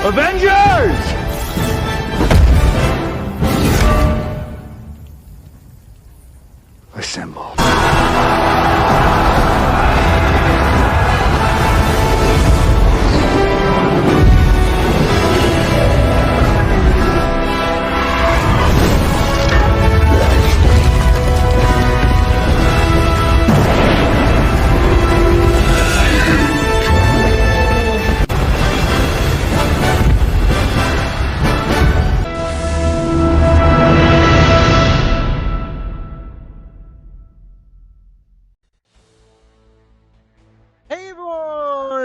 Avengers! Assemble.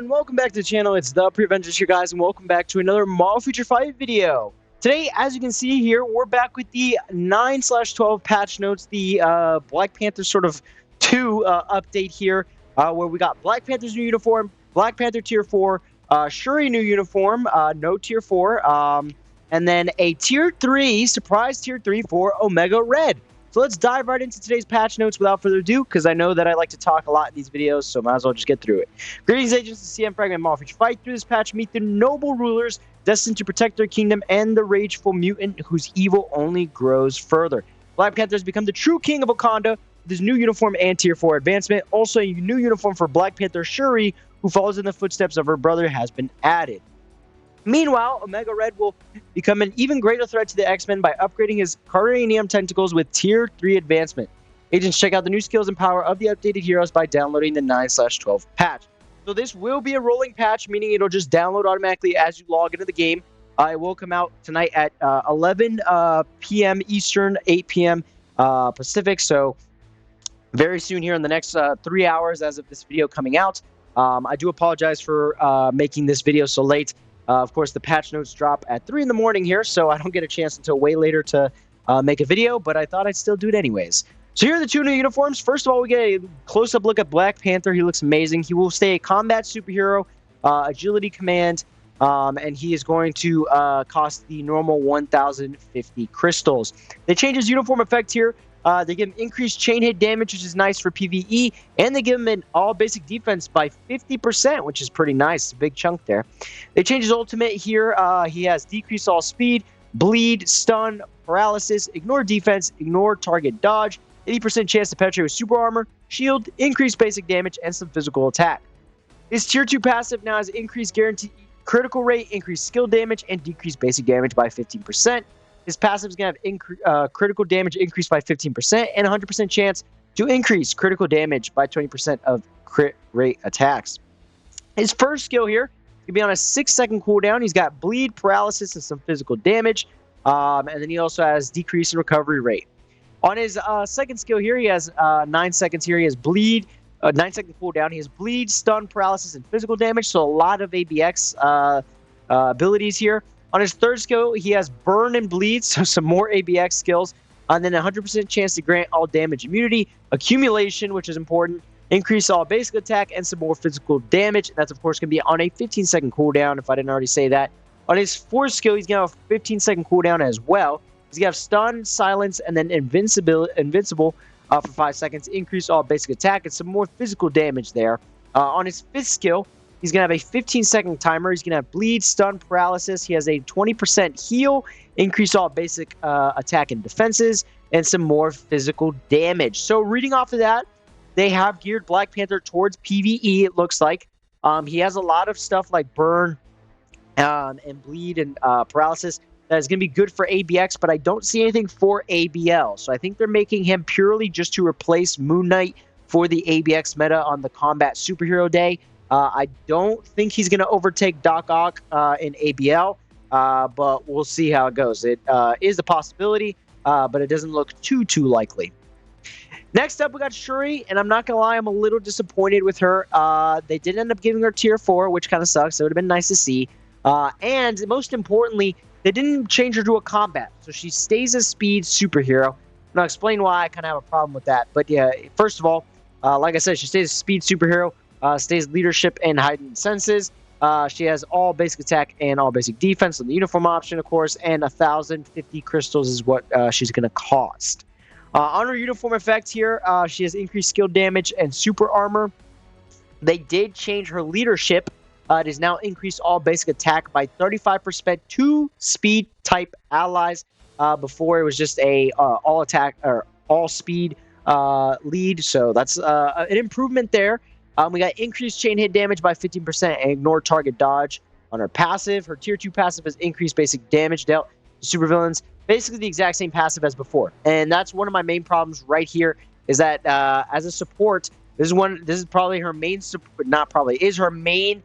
Welcome back to the channel. It's the Avengers here, guys, and welcome back to another Marvel Future Fight video. Today, as you can see here, we're back with the 9/12 patch notes, the Black Panther sort of 2 update here, where we got Black Panther's new uniform, Black Panther Tier 4, Shuri new uniform, no Tier 4, and then a Tier 3, surprise Tier 3 for Omega Red. So let's dive right into today's patch notes without further ado, because I know that I like to talk a lot in these videos, so might as well just get through it. Greetings, agents of CM Fragment Marvel Future Fight. Through this patch, meet the noble rulers destined to protect their kingdom and the rageful mutant whose evil only grows further. Black Panther has become the true king of Wakanda with his new uniform and Tier 4 advancement. Also, a new uniform for Black Panther Shuri, who follows in the footsteps of her brother, has been added. Meanwhile, Omega Red will become an even greater threat to the X-Men by upgrading his Caranium tentacles with Tier 3 advancement. Agents, check out the new skills and power of the updated heroes by downloading the 9/12 patch. So this will be a rolling patch, meaning it'll just download automatically as you log into the game. It will come out tonight at 11 p.m. Eastern, 8 p.m. Pacific, so very soon here in the next 3 hours as of this video coming out. I do apologize for making this video so late. Of course, the patch notes drop at 3 in the morning here, so I don't get a chance until way later to make a video, but I thought I'd still do it anyways. So here are the 2 new uniforms. First of all, we get a close-up look at Black Panther. He looks amazing. He will stay a combat superhero, agility command, and he is going to cost the normal 1,050 crystals. They change his uniform effect here. They give him increased chain hit damage, which is nice for PvE, and they give him an all-basic defense by 50%, which is pretty nice. It's a big chunk there. They change his ultimate here. He has decreased all speed, bleed, stun, paralysis, ignore defense, ignore target dodge, 80% chance to penetrate with super armor, shield, increased basic damage, and some physical attack. His Tier 2 passive now has increased guaranteed critical rate, increased skill damage, and decreased basic damage by 15%. His passive is going to have critical damage increased by 15% and 100% chance to increase critical damage by 20% of crit rate attacks. His first skill here is going to be on a 6-second cooldown. He's got bleed, paralysis, and some physical damage. And then he also has decrease in recovery rate. On his second skill here, he has 9 seconds here. He has bleed, 9-second cooldown. He has bleed, stun, paralysis, and physical damage. So a lot of ABX abilities here. On his third skill, he has burn and bleed, so some more ABX skills. And then 100% chance to grant all damage immunity, accumulation, which is important, increase all basic attack, and some more physical damage. And that's, of course, going to be on a 15-second cooldown, if I didn't already say that. On his fourth skill, he's going to have a 15-second cooldown as well. He's going to have stun, silence, and then invincible for 5 seconds, increase all basic attack, and some more physical damage there. On his fifth skill, he's going to have a 15-second timer. He's going to have bleed, stun, paralysis. He has a 20% heal, increase all basic attack and defenses, and some more physical damage. So reading off of that, they have geared Black Panther towards PvE, it looks like. He has a lot of stuff like burn and bleed and paralysis that is going to be good for ABX, but I don't see anything for ABL. So I think they're making him purely just to replace Moon Knight for the ABX meta on the Combat Superhero Day. I don't think he's going to overtake Doc Ock in ABL, but we'll see how it goes. It is a possibility, but it doesn't look too likely. Next up, we got Shuri, and I'm not going to lie, I'm a little disappointed with her. They did end up giving her Tier 4, which kind of sucks. It would have been nice to see. And most importantly, they didn't change her to a combat, so she stays a speed superhero. And I'll explain why I kind of have a problem with that. But yeah, first of all, like I said, she stays a speed superhero. Stays leadership and heightened senses. She has all basic attack and all basic defense on the uniform option, of course, and 1,050 crystals is what she's going to cost. On her uniform effect here, she has increased skill damage and super armor. They did change her leadership It is now increased all basic attack by 35% to speed type allies. Before it was just a all attack or all speed lead, so that's an improvement there. We got increased chain hit damage by 15% and ignore target dodge on her passive. Her tier 2 passive has increased basic damage dealt to supervillains. Basically the exact same passive as before. And that's one of my main problems right here is that as a support, this is probably her main support, not probably, is her main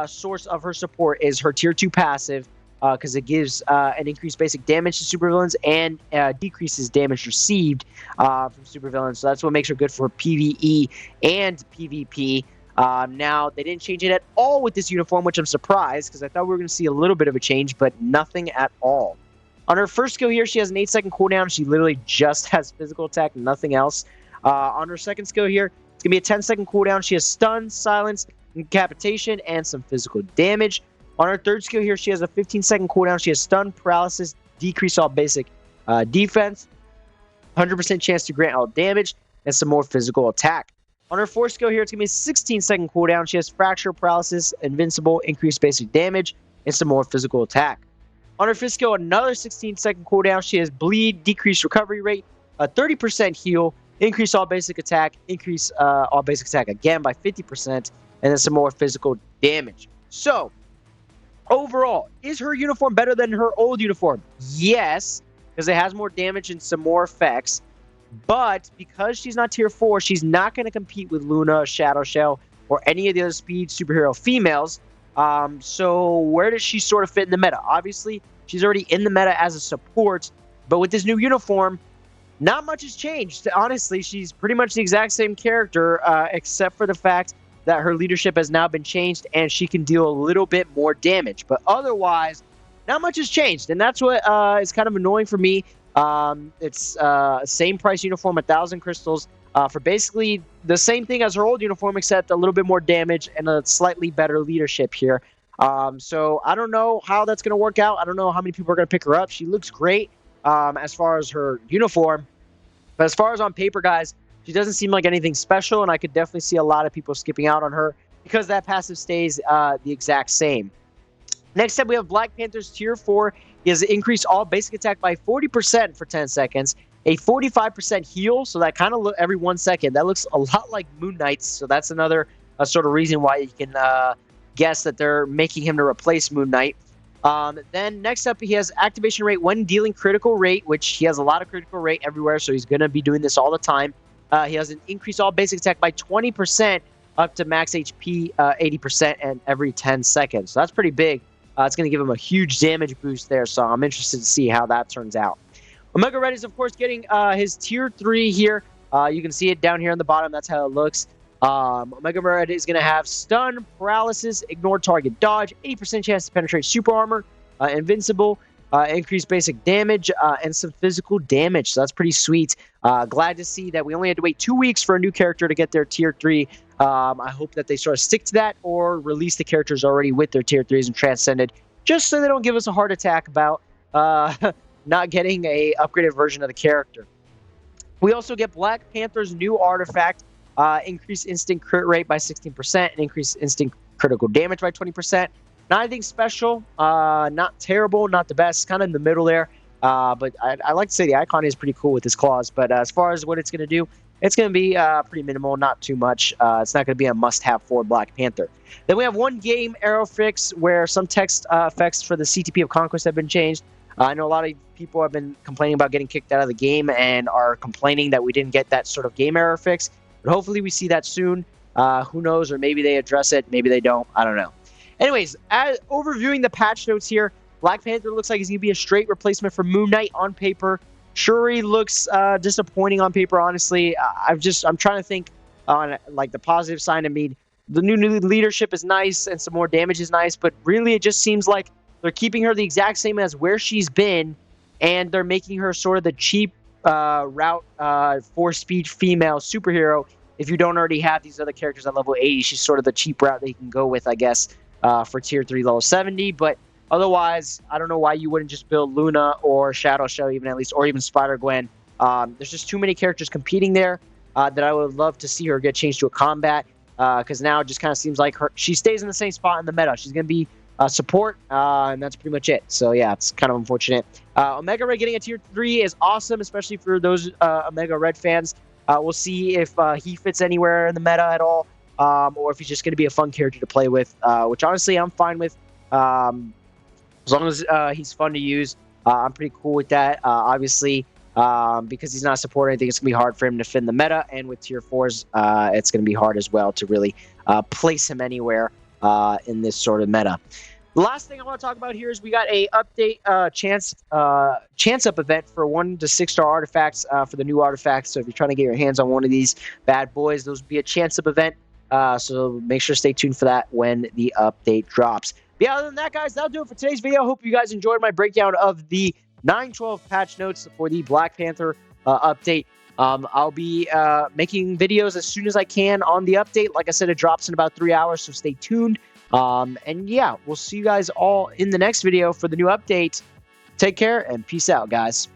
source of her support is her tier 2 passive, because it gives an increased basic damage to supervillains and decreases damage received from supervillains. So that's what makes her good for PvE and PvP. Now, they didn't change it at all with this uniform, which I'm surprised, because I thought we were going to see a little bit of a change, but nothing at all. On her first skill here, she has an 8-second cooldown. She literally just has physical attack, nothing else. On her second skill here, it's going to be a 10-second cooldown. She has stun, silence, incapacitation, and some physical damage. On her third skill here, she has a 15-second cooldown. She has stun, paralysis, decrease all basic defense, 100% chance to grant all damage, and some more physical attack. On her fourth skill here, it's going to be a 16-second cooldown. She has fracture, paralysis, invincible, increased basic damage, and some more physical attack. On her fifth skill, another 16-second cooldown. She has bleed, decreased recovery rate, a 30% heal, increase all basic attack, increase all basic attack again by 50%, and then some more physical damage. So, overall, is her uniform better than her old uniform? Yes, because it has more damage and some more effects. But because she's not tier 4, she's not going to compete with Luna, Shadow Shell, or any of the other speed superhero females. So where does she sort of fit in the meta? Obviously, she's already in the meta as a support. But with this new uniform, not much has changed. Honestly, she's pretty much the exact same character, except for the fact that her leadership has now been changed and she can deal a little bit more damage. But otherwise, not much has changed. And that's what is kind of annoying for me. It's same price uniform, 1,000 crystals, for basically the same thing as her old uniform, except a little bit more damage and a slightly better leadership here. So I don't know how that's going to work out. I don't know how many people are going to pick her up. She looks great as far as her uniform. But as far as on paper, guys, she doesn't seem like anything special, and I could definitely see a lot of people skipping out on her because that passive stays the exact same. Next up, we have Black Panther's tier 4. He has increased all basic attack by 40% for 10 seconds, a 45% heal, so that kind of look every 1 second. That looks a lot like Moon Knight's, so that's another sort of reason why you can guess that they're making him to replace Moon Knight. Then next up, he has activation rate when dealing critical rate, which he has a lot of critical rate everywhere, so he's going to be doing this all the time. He has an increased all basic attack by 20% up to max HP 80% and every 10 seconds. So that's pretty big. It's going to give him a huge damage boost there, so I'm interested to see how that turns out. Omega Red is, of course, getting his tier 3 here. You can see it down here on the bottom. That's how it looks. Omega Red is going to have stun, paralysis, ignore target dodge, 80% chance to penetrate super armor, invincible, increased basic damage, and some physical damage. So that's pretty sweet. Glad to see that we only had to wait 2 weeks for a new character to get their tier 3. I hope that they sort of stick to that or release the characters already with their tier 3s and transcended, just so they don't give us a heart attack about not getting a upgraded version of the character. We also get Black Panther's new artifact, increase instant crit rate by 16% and increase instant critical damage by 20%. Not anything special, not terrible, not the best, kind of in the middle there. But I like to say the icon is pretty cool with this clause. But as far as what it's going to do, it's going to be pretty minimal, not too much. It's not going to be a must-have for Black Panther. Then we have one game arrow fix where some text effects for the CTP of Conquest have been changed. I know a lot of people have been complaining about getting kicked out of the game and are complaining that we didn't get that sort of game error fix. But hopefully we see that soon. Who knows? Or maybe they address it. Maybe they don't. I don't know. Anyways, overviewing the patch notes here, Black Panther looks like he's going to be a straight replacement for Moon Knight on paper. Shuri looks disappointing on paper, honestly. I'm trying to think on like the positive side. I mean, the new leadership is nice and some more damage is nice, but really it just seems like they're keeping her the exact same as where she's been, and they're making her sort of the cheap route 4-speed female superhero. If you don't already have these other characters at level 80, she's sort of the cheap route that you can go with, I guess, for tier 3 level 70. But otherwise, I don't know why you wouldn't just build Luna or Shadow Shell even at least, or even Spider-Gwen. There's just too many characters competing there that I would love to see her get changed to a combat. because now it just kind of seems like she stays in the same spot in the meta. She's going to be support, and that's pretty much it. So yeah, it's kind of unfortunate. Omega Red getting a tier 3 is awesome, especially for those Omega Red fans. We'll see if he fits anywhere in the meta at all, or if he's just going to be a fun character to play with, which honestly I'm fine with. As long as he's fun to use, I'm pretty cool with that. Obviously, because he's not a supporter, I think it's going to be hard for him to fit in the meta. And with tier 4s, it's going to be hard as well to really place him anywhere in this sort of meta. The last thing I want to talk about here is we got a update chance up event for 1 to 6 star artifacts for the new artifacts. So if you're trying to get your hands on one of these bad boys, those would be a chance up event. So make sure to stay tuned for that when the update drops. But yeah, other than that, guys, that'll do it for today's video. Hope you guys enjoyed my breakdown of the 9.12 patch notes for the Black Panther update. I'll be making videos as soon as I can on the update. Like I said, it drops in about 3 hours, so stay tuned. And yeah, we'll see you guys all in the next video for the new update. Take care and peace out, guys.